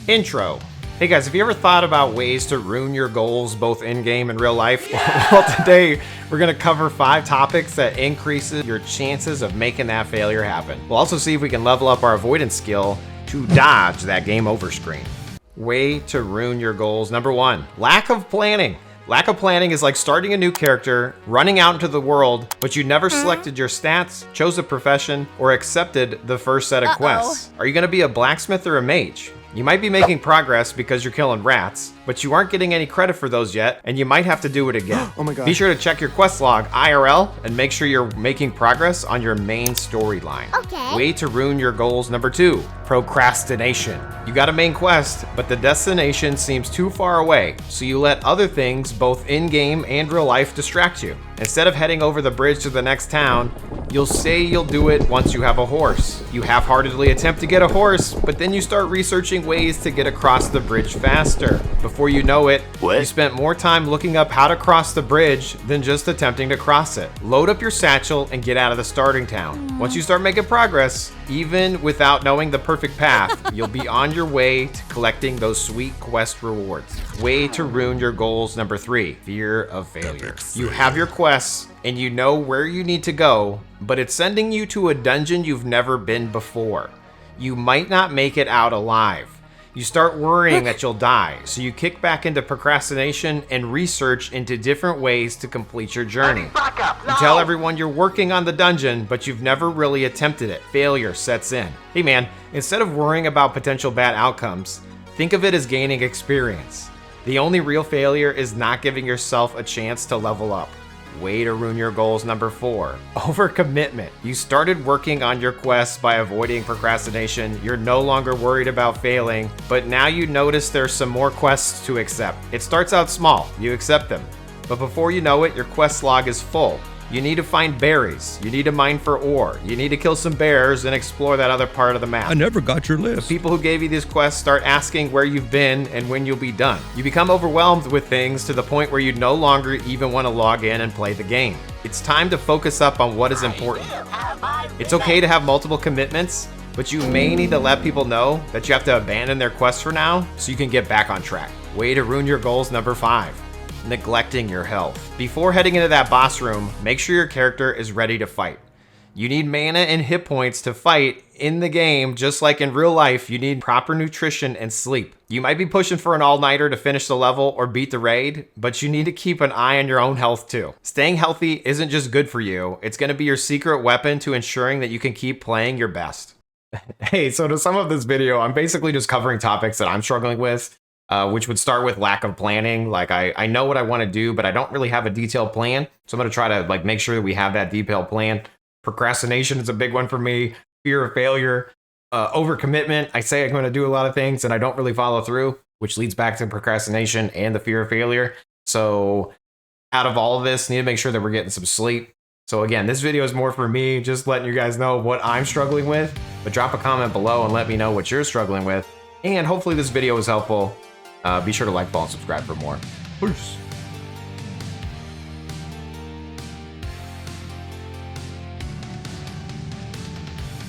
Intro. Hey guys, have you ever thought about ways to ruin your goals both in-game and real life? Well, today we're going to cover 5 topics that increases your chances of making that failure happen. We'll also see if we can level up our avoidance skill to dodge that game over screen. Way to ruin your goals. Number 1, lack of planning. Lack of planning is like starting a new character, running out into the world, but you never selected your stats, chose a profession, or accepted the first set of quests. Are you going to be a blacksmith or a mage? You might be making progress because you're killing rats, but you aren't getting any credit for those yet, and you might have to do it again. Oh my god. Be sure to check your quest log IRL and make sure you're making progress on your main storyline. Okay. Way to ruin your goals. Number 2, procrastination. You got a main quest, but the destination seems too far away, so you let other things, both in-game and real life, distract you. Instead of heading over the bridge to the next town, you'll say you'll do it once you have a horse. You half-heartedly attempt to get a horse, but then you start researching ways to get across the bridge faster. Before you know it, you spent more time looking up how to cross the bridge than just attempting to cross it. Load up your satchel and get out of the starting town. Once you start making progress, even without knowing the perfect path, you'll be on your way to collecting those sweet quest rewards. Way to ruin your goals. Number 3, fear of failure. You have your quests and you know where you need to go, but it's sending you to a dungeon you've never been before. You might not make it out alive. You start worrying that you'll die, so you kick back into procrastination and research into different ways to complete your journey. You tell everyone you're working on the dungeon, but you've never really attempted it. Failure sets in. Hey man, instead of worrying about potential bad outcomes, think of it as gaining experience. The only real failure is not giving yourself a chance to level up. Way to ruin your goals. Number 4, overcommitment. You started working on your quests by avoiding procrastination. You're no longer worried about failing, but now you notice there's some more quests to accept. It starts out small, you accept them, but before you know it, your quest log is full. You need to find berries, you need to mine for ore, you need to kill some bears and explore that other part of the map. I never got your list. The people who gave you these quests start asking where you've been and when you'll be done. You become overwhelmed with things to the point where you no longer even want to log in and play the game. It's time to focus up on what is important. It's okay to have multiple commitments, but you may need to let people know that you have to abandon their quests for now so you can get back on track. Way to ruin your goals. Number 5, neglecting your health. Before heading into that boss room, make sure your character is ready to fight. You need mana and hit points to fight in the game. Just like in real life, you need proper nutrition and sleep. You might be pushing for an all-nighter to finish the level or beat the raid, but you need to keep an eye on your own health too. Staying healthy isn't just good for you, it's going to be your secret weapon to ensuring that you can keep playing your best. Hey, so to sum up this video, I'm basically just covering topics that I'm struggling with. Which would start with lack of planning. Like I know what I want to do, but I don't really have a detailed plan. So I'm going to try to make sure that we have that detailed plan. Procrastination is a big one for me. Fear of failure, overcommitment. I say I'm going to do a lot of things and I don't really follow through, which leads back to procrastination and the fear of failure. So out of all of this, need to make sure that we're getting some sleep. So again, this video is more for me, just letting you guys know what I'm struggling with, but drop a comment below and let me know what you're struggling with. And hopefully this video was helpful. Be sure to like, follow, and subscribe for more. Peace.